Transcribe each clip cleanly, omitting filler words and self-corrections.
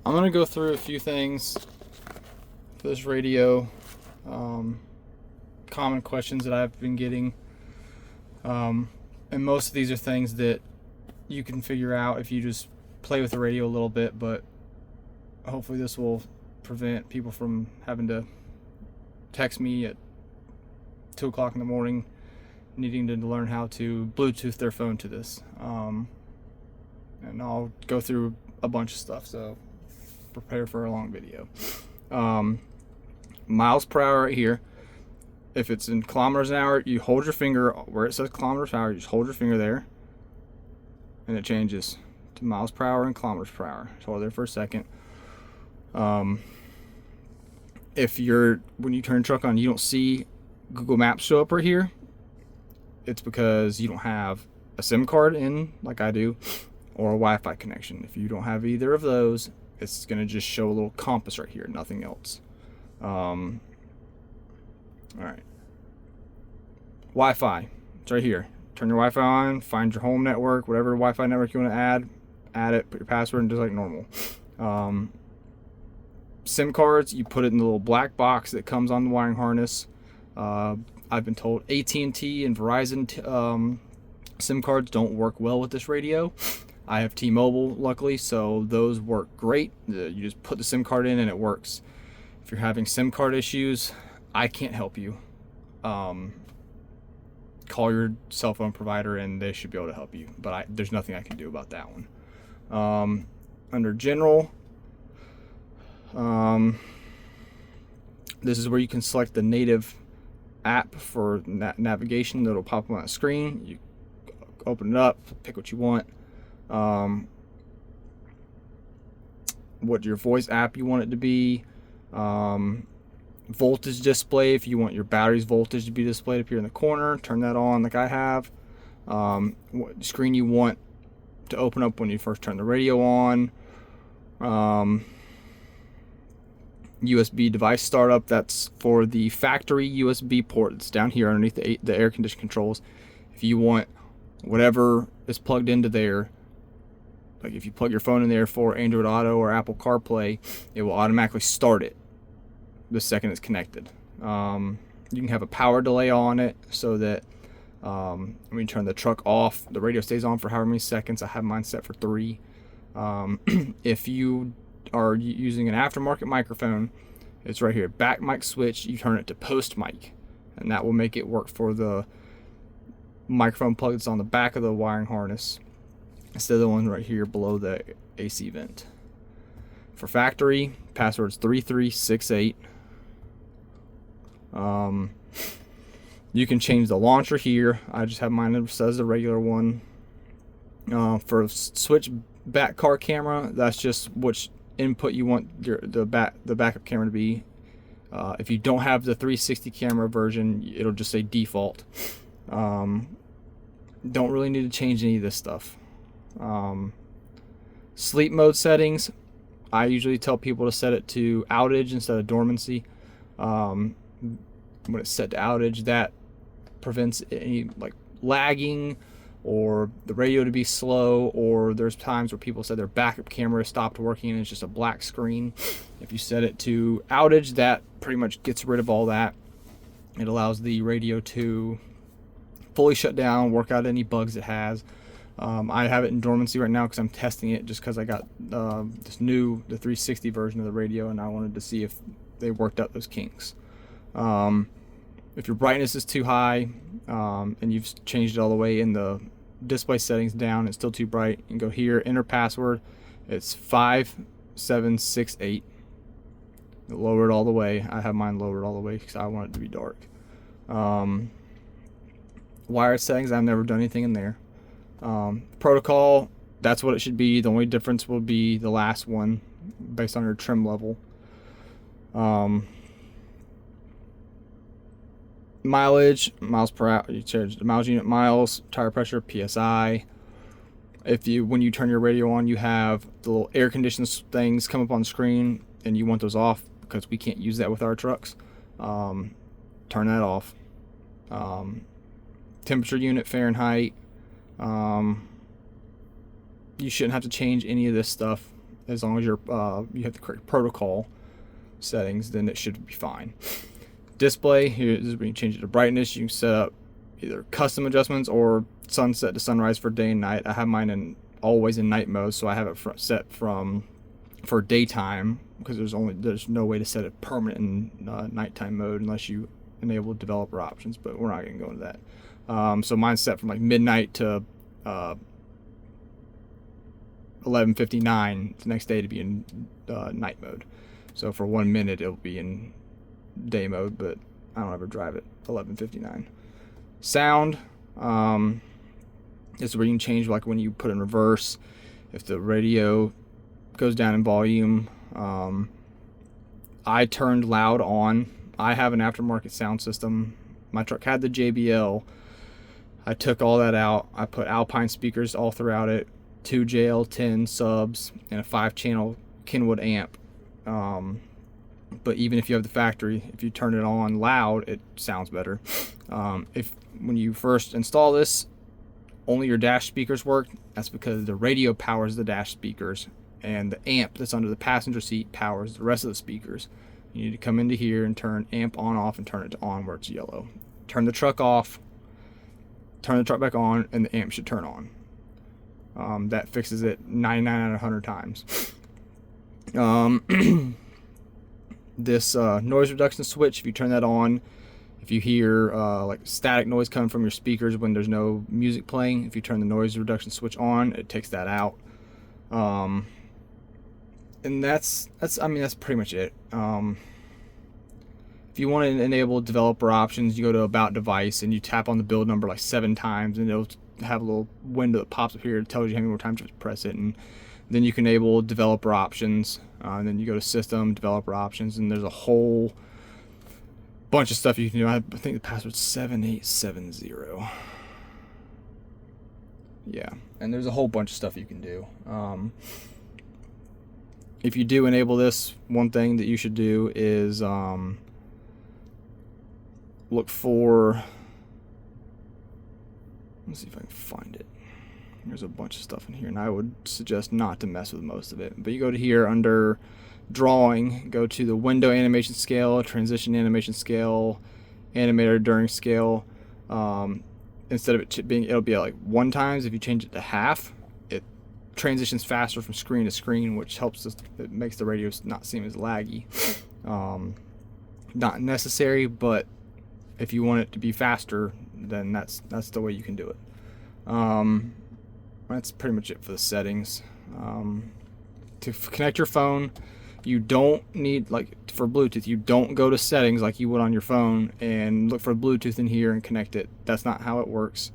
I'm going to go through a few things for this radio. Common questions that I've been getting. And most of these are things that you can figure out if you just play with the radio a little bit, but hopefully this will prevent people from having to text me at 2 o'clock in the morning needing to learn how to Bluetooth their phone to this. And I'll go through a bunch of stuff, so prepare for a long video. Miles per hour right here. If it's in kilometers an hour, you hold your finger where it says kilometers per hour, you just hold your finger there, and it changes to miles per hour and kilometers per hour. So hold there for a second. When you turn your truck on, you don't see Google Maps show up right here, it's because you don't have a SIM card in, like I do, or a Wi-Fi connection. If you don't have either of those, it's going to just show a little compass right here, nothing else. All right. Wi-Fi, it's right here. Turn your Wi-Fi on, find your home network, whatever Wi-Fi network you want to add it, put your password in just like normal. SIM cards, you put it in the little black box that comes on the wiring harness. I've been told AT&T and Verizon SIM cards don't work well with this radio. I have T-Mobile, luckily, so those work great. You just put the SIM card in and it works. If you're having SIM card issues, I can't help you. Call your cell phone provider and they should be able to help you, but there's nothing I can do about that one. Under general, this is where you can select the native app for navigation that'll pop up on the screen. You open it up, pick what you want. What your voice app you want it to be. Voltage display, if you want your battery's voltage to be displayed up here in the corner, turn that on like I have. What screen you want to open up when you first turn the radio on. USB device startup, that's for the factory USB port. It's down here underneath the air conditioning controls. If you want whatever is plugged into there, like if you plug your phone in there for Android Auto or Apple CarPlay, it will automatically start it the second it's connected. You can have a power delay on it so that when you turn the truck off, the radio stays on for however many seconds. I have mine set for 3. If you are using an aftermarket microphone, it's right here, back mic switch, you turn it to post mic, and that will make it work for the microphone plug that's on the back of the wiring harness instead of the one right here below the AC vent. For factory, password's 3368. You can change the launcher here. I just have mine as the regular one. For switch back car camera, that's just which input you want the backup camera to be. If you don't have the 360 camera version, it'll just say default. Don't really need to change any of this stuff. Sleep mode settings, I usually tell people to set it to outage instead of dormancy. When it's set to outage, that prevents any like lagging or the radio to be slow, or there's times where people said their backup camera stopped working and it's just a black screen. If you set it to outage, that pretty much gets rid of all that. It allows the radio to fully shut down, work out any bugs it has. I have it in dormancy right now because I'm testing it, just because I got the 360 version of the radio, and I wanted to see if they worked out those kinks. If your brightness is too high and you've changed it all the way in the display settings down, it's still too bright, you can go here, enter password. It's 5768. Lower it all the way. I have mine lowered all the way because I want it to be dark. Wire settings, I've never done anything in there. Protocol, that's what it should be. The only difference will be the last one based on your trim level. Mileage, miles per hour, you change the miles unit, miles, tire pressure, PSI. When you turn your radio on, you have the little air conditioning things come up on the screen, and you want those off because we can't use that with our trucks. Turn that off. Temperature unit, Fahrenheit. You shouldn't have to change any of this stuff. as long as you have the correct protocol settings, then it should be fine. Display, here is where you change it to brightness. You can set up either custom adjustments or sunset to sunrise for day and night. I have mine always in night mode, so I have it set for daytime, because there's no way to set it permanent in nighttime mode unless you enable developer options, but we're not going to go into that. So mine's set from like midnight to 11:59 the next day to be in night mode. So for 1 minute it'll be in day mode, but I don't ever drive it 11:59. Sound, this is where you can change, like when you put in reverse, if the radio goes down in volume. I turned loud on. I have an aftermarket sound system. My truck had the JBL. I took all that out. I put Alpine speakers all throughout it, 2 JL10 subs, and a 5-channel Kenwood amp. But even if you have the factory, if you turn it on loud, it sounds better. When you first install this, only your dash speakers work. That's because the radio powers the dash speakers, and the amp that's under the passenger seat powers the rest of the speakers. You need to come into here and turn amp on off and turn it to on where it's yellow. Turn the truck off, turn the truck back on, and the amp should turn on. That fixes it 99 out of 100 times. This noise reduction switch, if you turn that on, if you hear like static noise coming from your speakers when there's no music playing, if you turn the noise reduction switch on, it takes that out. And that's pretty much it. If you want to enable developer options, you go to About Device and you tap on the build number like 7 times, and it'll have a little window that pops up here that tells you how many more times you have to press it, and then you can enable developer options. And then you go to System, Developer Options, and there's a whole bunch of stuff you can do. I think the password's 7870. Yeah, and there's a whole bunch of stuff you can do. If you do enable this, one thing that you should do is look for, let's see if I can find it. There's a bunch of stuff in here, and I would suggest not to mess with most of it. But you go to here under Drawing, go to the Window Animation Scale, Transition Animation Scale, Animator During Scale. Instead of it being, it'll be like 1 times. If you change it to half, it transitions faster from screen to screen, which helps us. It makes the radio not seem as laggy. Not necessary, but if you want it to be faster, then that's the way you can do it. That's pretty much it for the settings. To connect your phone, you don't need, like for Bluetooth, you don't go to settings like you would on your phone and look for Bluetooth in here and connect it. That's not how it works.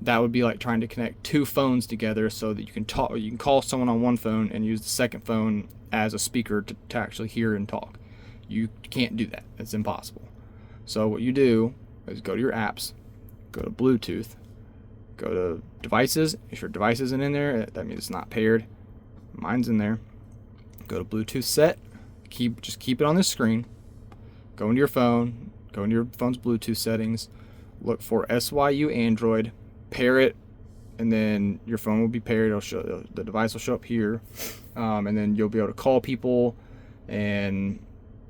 That would be like trying to connect 2 phones together so that you can talk. You can call someone on one phone and use the second phone as a speaker to actually hear and talk. You can't do that. It's impossible. So what you do is go to your apps, go to Bluetooth, go to devices. If your device isn't in there, that means it's not paired. Mine's in there. Go to Bluetooth set. Just keep it on this screen. Go into your phone. Go into your phone's Bluetooth settings. Look for SYU Android. Pair it, and then your phone will be paired. The device will show up here, and then you'll be able to call people and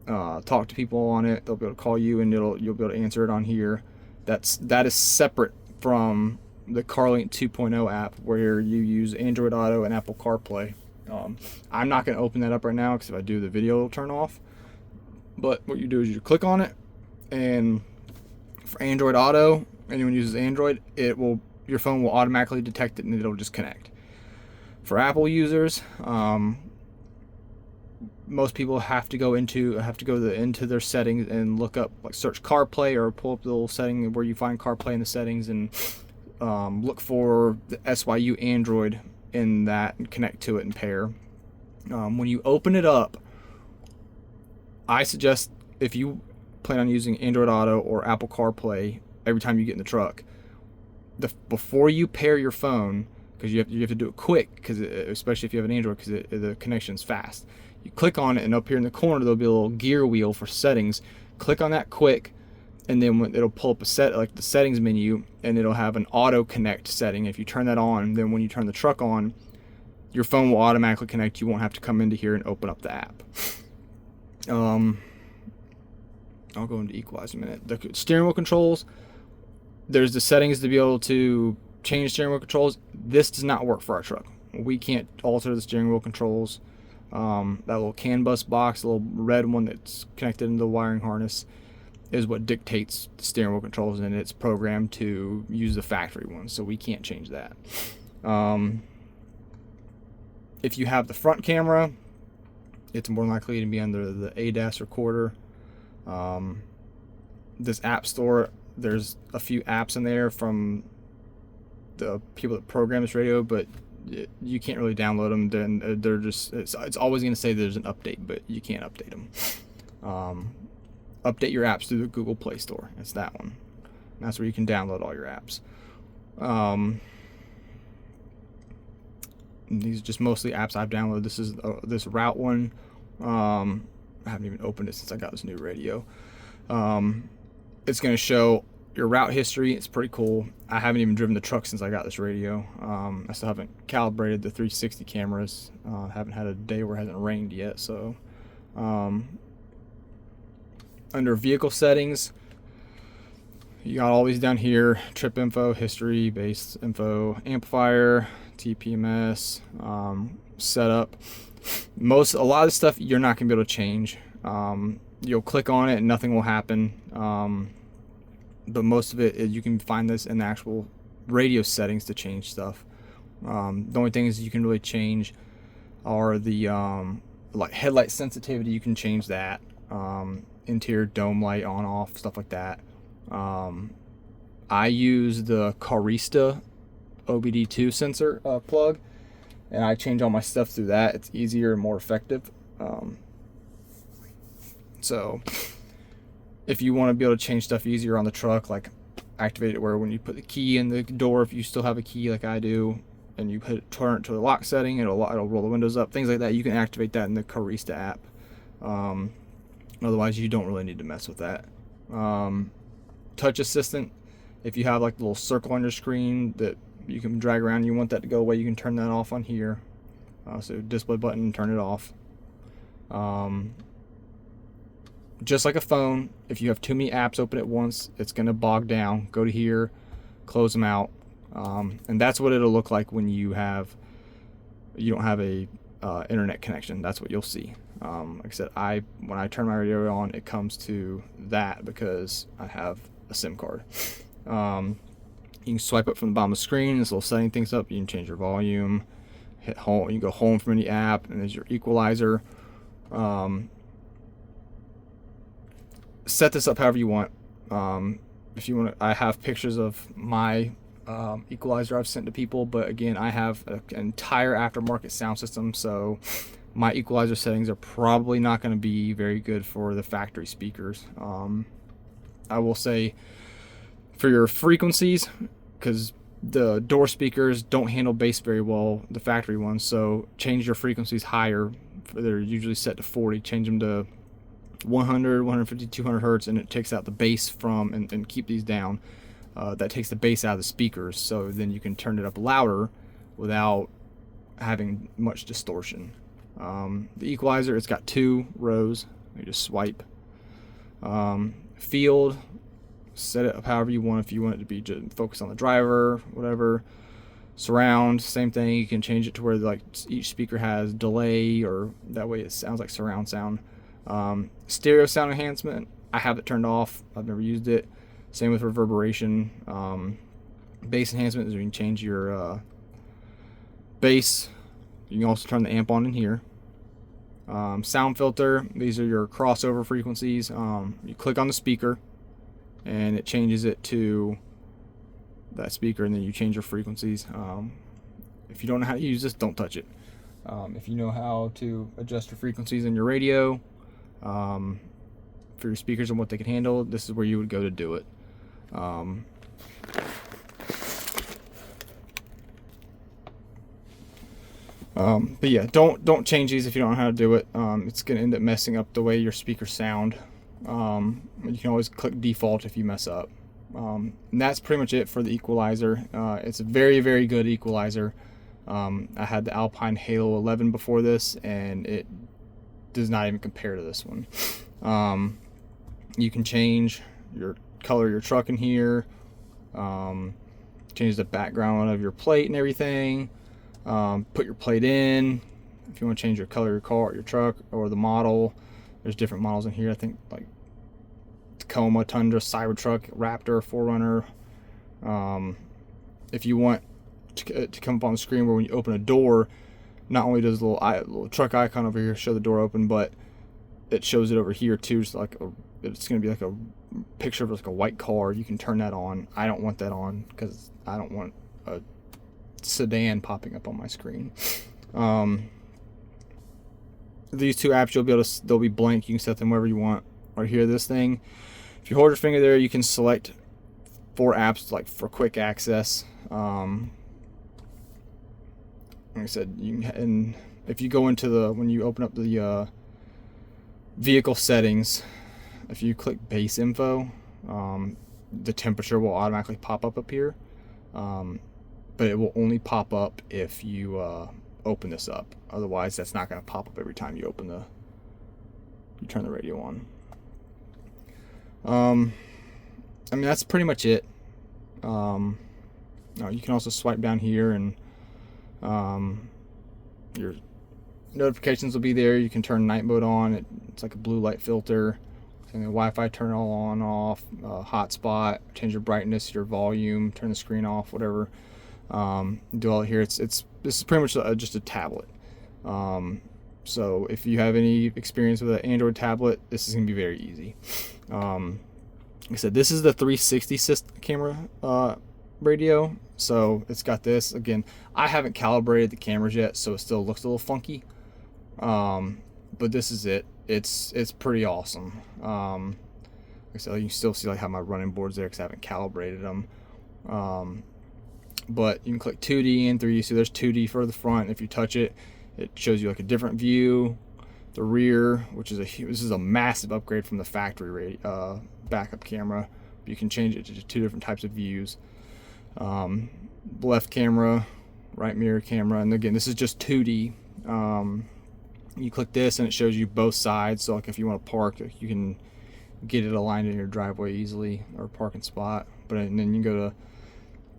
talk to people on it. They'll be able to call you, and you'll be able to answer it on here. That is separate from the CarLink 2.0 app, where you use Android Auto and Apple CarPlay. I'm not going to open that up right now, because if I do, the video will turn off. But what you do is you click on it, and for Android Auto, anyone uses Android, your phone will automatically detect it and it'll just connect. For Apple users, most people have to go into their settings and look up, like search CarPlay, or pull up the little setting where you find CarPlay in the settings, and look for the SYU Android in that and connect to it and pair. When you open it up, I suggest, if you plan on using Android Auto or Apple CarPlay every time you get in the truck, before you pair your phone, because you have to do it quick, because especially if you have an Android, because the connection's fast. You click on it, and up here in the corner there'll be a little gear wheel for settings. Click on that quick, and then it'll pull up the settings menu, and it'll have an auto connect setting. If you turn that on, then when you turn the truck on, your phone will automatically connect. You won't have to come into here and open up the app. I'll go into equalizer in a minute. The steering wheel controls, there's the settings to be able to change steering wheel controls. This does not work for our truck. We can't alter the steering wheel controls. That little CAN bus box, the little red one that's connected into the wiring harness, is what dictates the steering wheel controls, and it's programmed to use the factory one, so we can't change that. If you have the front camera, it's more likely to be under the ADAS recorder. This app store, there's a few apps in there from the people that program this radio, but you can't really download them. Then they're just, it's always going to say there's an update, but you can't update them. Update your apps through the Google Play Store. It's that one. And that's where you can download all your apps. These are just mostly apps I've downloaded. This is this route one. I haven't even opened it since I got this new radio. It's going to show your route history. It's pretty cool. I haven't even driven the truck since I got this radio. I still haven't calibrated the 360 cameras. Haven't had a day where it hasn't rained yet. So under vehicle settings, you got all these down here: trip info, history, base info, amplifier, TPMS, setup. A lot of the stuff you're not gonna be able to change. You'll click on it and nothing will happen. But most of it, you can find this in the actual radio settings to change stuff. The only things you can really change are the like headlight sensitivity. You can change that. Interior dome light on off, stuff like that. I use the Carista OBD2 sensor plug, and I change all my stuff through that. It's easier and more effective. So if you want to be able to change stuff easier on the truck, like activate it where when you put the key in the door, if you still have a key like I do, and you turn it to the lock setting, it'll roll the windows up, things like that. You can activate that in the Carista app. Otherwise, you don't really need to mess with that. Touch assistant, if you have like a little circle on your screen that you can drag around, you want that to go away, you can turn that off on here. So display button, turn it off. Just like a phone, if you have too many apps open at once, it's going to bog down. Go to here, close them out, and that's what it'll look like when you don't have a internet connection. That's what you'll see. Like I said, when I turn my radio on, it comes to that because I have a SIM card. You can swipe up from the bottom of the screen. This little setting things up. You can change your volume, hit home. You can go home from any app, and there's your equalizer. Set this up however you want. If you want to, I have pictures of my equalizer I've sent to people, but again, I have an entire aftermarket sound system, so my equalizer settings are probably not going to be very good for the factory speakers. I will say for your frequencies, because the door speakers don't handle bass very well, the factory ones, so change your frequencies higher. They're usually set to 40. Change them to 100, 150, 200 hertz, and it takes out the bass from, and keep these down. That takes the bass out of the speakers, so then you can turn it up louder without having much distortion. The equalizer, it's got 2 rows. You just swipe. Field, set it up however you want. If you want it to be just focused on the driver, whatever. Surround, same thing. You can change it to where like each speaker has delay, or that way it sounds like surround sound. Stereo sound enhancement, I have it turned off. I've never used it. Same with reverberation. Bass enhancement is where you can change your bass. You can also turn the amp on in here. Sound filter, these are your crossover frequencies. You click on the speaker and it changes it to that speaker, and then you change your frequencies. If you don't know how to use this, don't touch it. If you know how to adjust your frequencies in your radio, for your speakers and what they can handle, this is where you would go to do it. But yeah, don't change these if you don't know how to do it. It's gonna end up messing up the way your speakers sound. You can always click default if you mess up. And that's pretty much it for the equalizer. It's a very, very good equalizer. I had the Alpine Halo 11 before this, and it does not even compare to this one. You can change your color of your truck in here, change the background of your plate and everything, put your plate in. If you want to change your color of your car, your truck, or the model, there's different models in here. I think like Tacoma, Tundra, Cybertruck, Raptor, 4Runner. If you want to come up on the screen where when you open a door, not only does the little truck icon over here show the door open, but it shows it over here too. Just like it's going to be like a picture of like a white car. You can turn that on. I don't want that on because I don't want a sedan popping up on my screen. These two apps they'll be blank. You can set them wherever you want. Right here, this thing. If you hold your finger there, you can select 4 apps like for quick access. Like I said, and if you go into when you open up the vehicle settings, if you click base info, the temperature will automatically pop up here, but it will only pop up if you open this up. Otherwise, that's not going to pop up every time you turn the radio on. I mean, that's pretty much it. You can also swipe down here and your notifications will be there. You can turn night mode on. It's like a blue light filter. And the Wi-Fi, turn it all on, off. Hotspot, change your brightness, your volume, turn the screen off, whatever. Do all here. This is pretty much just a tablet. So if you have any experience with an Android tablet, this is gonna be very easy. Like I said, this is the 360 camera radio, so it's got this. Again, I haven't calibrated the cameras yet, so it still looks a little funky, but this is it. It's pretty awesome. Like I said, you can still see like how my running board's there because I haven't calibrated them. But you can click 2D and 3D. So there's 2D for the front. If you touch it, it shows you like a different view. The rear, which is this is a massive upgrade from the factory backup camera. You can change it to 2 different types of views. Left camera, right mirror camera, and again, this is just 2D. You click this and it shows you both sides. So like if you want to park, you can get it aligned in your driveway easily, or parking spot. And then you can go to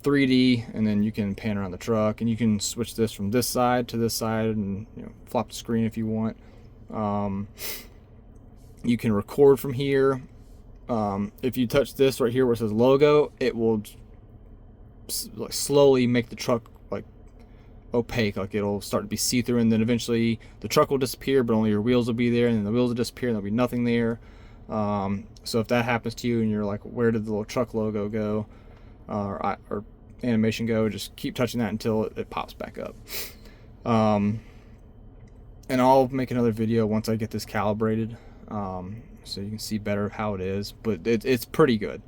3D, and then you can pan around the truck, and you can switch this from this side to this side, and flop the screen if you want. You can record from here. If you touch this right here where it says logo, it will like slowly make the truck like opaque, like it'll start to be see-through, and then eventually the truck will disappear, but only your wheels will be there, and then the wheels will disappear and there'll be nothing there. So if that happens to you and you're like, where did the little truck logo go, or animation go, just keep touching that until it pops back up. And I'll make another video once I get this calibrated, so you can see better how it is, but it's pretty good.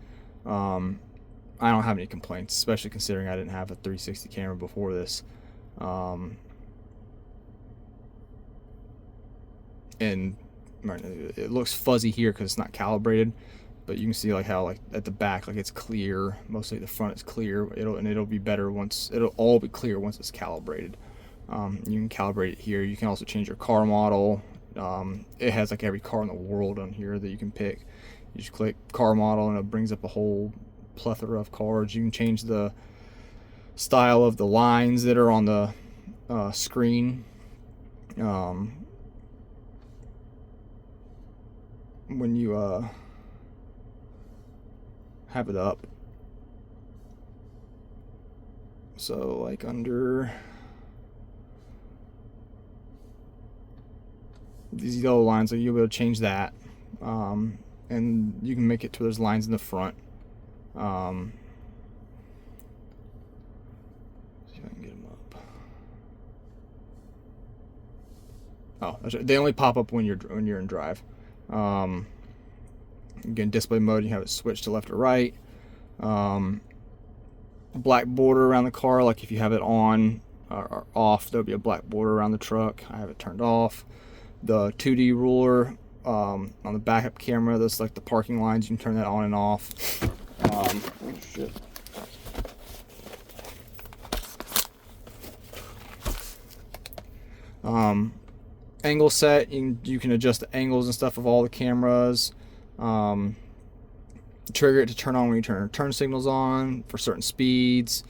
I don't have any complaints, especially considering I didn't have a 360 camera before this. And it looks fuzzy here because it's not calibrated, but you can see like how like at the back, like it's clear. Mostly the front is clear. It'll be better once, it'll all be clear once it's calibrated. You can calibrate it here. You can also change your car model. It has like every car in the world on here that you can pick. You just click car model and it brings up a whole plethora of cars. You can change the style of the lines that are on the screen. When you have it up, so like under these yellow lines, so you'll be able to change that, and you can make it to those lines in the front. See if I can get them up. Oh, that's right. They only pop up when you're in drive. Again, display mode, you have it switched to left or right. Black border around the car, like if you have it on or off, there'll be a black border around the truck. I have it turned off. The 2D ruler on the backup camera, that's like the parking lines, you can turn that on and off. Oh shit. Angle set, you can adjust the angles and stuff of all the cameras. Trigger it to turn on when you turn signals on for certain speeds.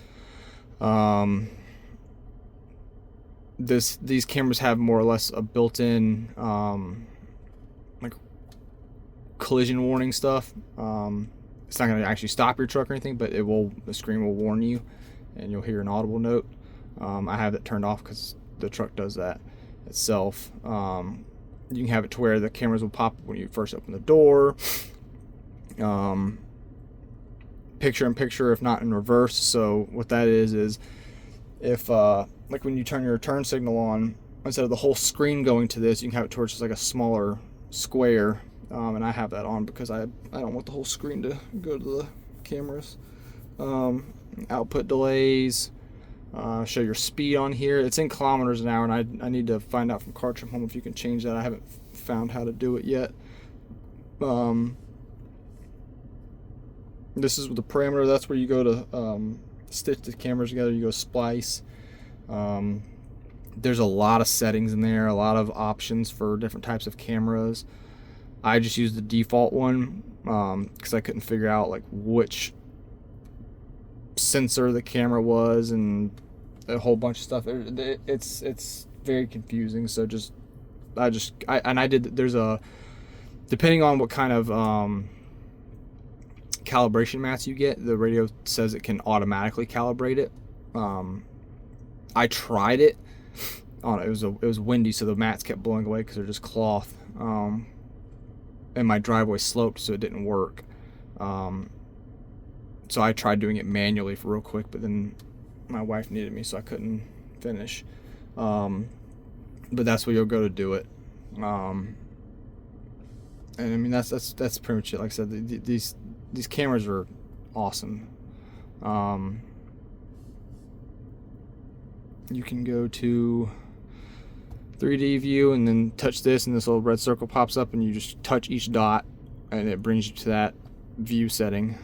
These cameras have more or less a built-in like collision warning stuff. It's not going to actually stop your truck or anything, but the screen will warn you, and you'll hear an audible note. I have it turned off because the truck does that itself. You can have it to where the cameras will pop when you first open the door. Picture in picture, if not in reverse. So what that is if like when you turn your turn signal on, instead of the whole screen going to this, you can have it towards just like a smaller square. And I have that on because I don't want the whole screen to go to the cameras. Output delays, show your speed on here. It's in kilometers an hour, and I need to find out from Cartrimhime if you can change that. I haven't found how to do it yet. This is the parameter. That's where you go to stitch the cameras together. You go splice. There's a lot of settings in there, a lot of options for different types of cameras. I just used the default one because I couldn't figure out like which sensor the camera was and a whole bunch of stuff. It's very confusing. So there's a, depending on what kind of calibration mats you get, the radio says it can automatically calibrate it. I tried it. It was windy, so the mats kept blowing away because they're just cloth. And my driveway sloped, so it didn't work. So I tried doing it manually for real quick, but then my wife needed me, so I couldn't finish. But that's where you'll go to do it. And I mean that's pretty much it. Like I said, these cameras are awesome. You can go to 3D view and then touch this, and this little red circle pops up, and you just touch each dot and it brings you to that view setting.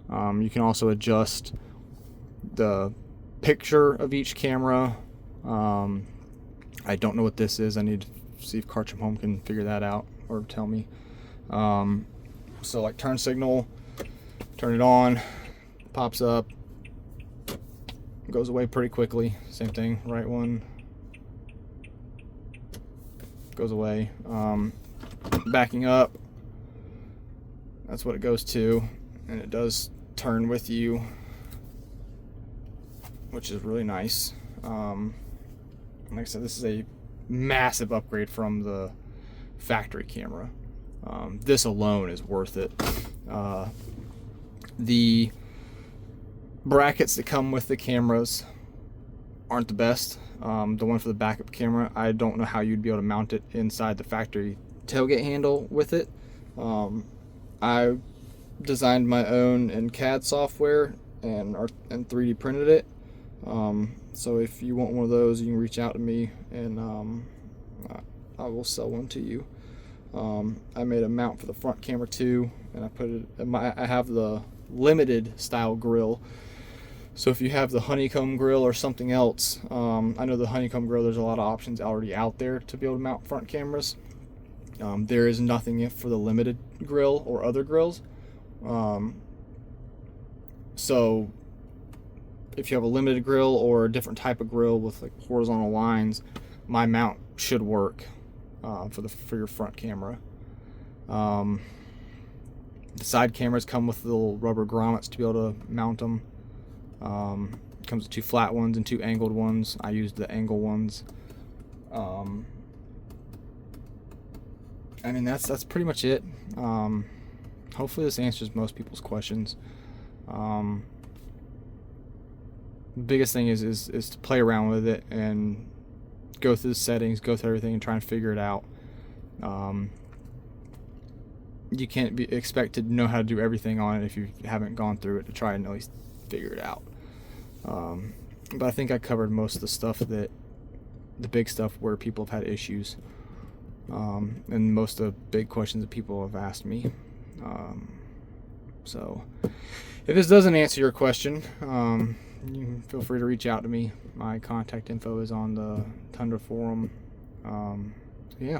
You can also adjust the picture of each camera. I don't know what this is. I need to see if Cartrimhime can figure that out or tell me. So like turn signal, turn it on, pops up, goes away pretty quickly. Same thing, right one, goes away. Backing up, that's what it goes to, and it does turn with you, which is really nice. Like I said, this is a massive upgrade from the factory camera. This alone is worth it. The brackets that come with the cameras aren't the best. The one for the backup camera, I don't know how you'd be able to mount it inside the factory tailgate handle with it. I designed my own in CAD software and 3D printed it. So if you want one of those, you can reach out to me, and I will sell one to you. I made a mount for the front camera too, and I put it. I have the limited style grill. So if you have the honeycomb grill or something else, I know the honeycomb grill, there's a lot of options already out there to be able to mount front cameras. There is nothing for the limited grill or other grills. So if you have a limited grill or a different type of grill with like horizontal lines, my mount should work for your front camera. The side cameras come with little rubber grommets to be able to mount them. It comes with 2 flat ones and 2 angled ones. I used the angle ones. I mean, that's pretty much it. Hopefully this answers most people's questions. The biggest thing is to play around with it and go through the settings, go through everything, and try and figure it out. You can't expect to know how to do everything on it if you haven't gone through it to try and at least figure it out. But I think I covered most of the stuff the big stuff where people have had issues, and most of the big questions that people have asked me. So if this doesn't answer your question, you can feel free to reach out to me. My contact info is on the Tundra forum. So yeah.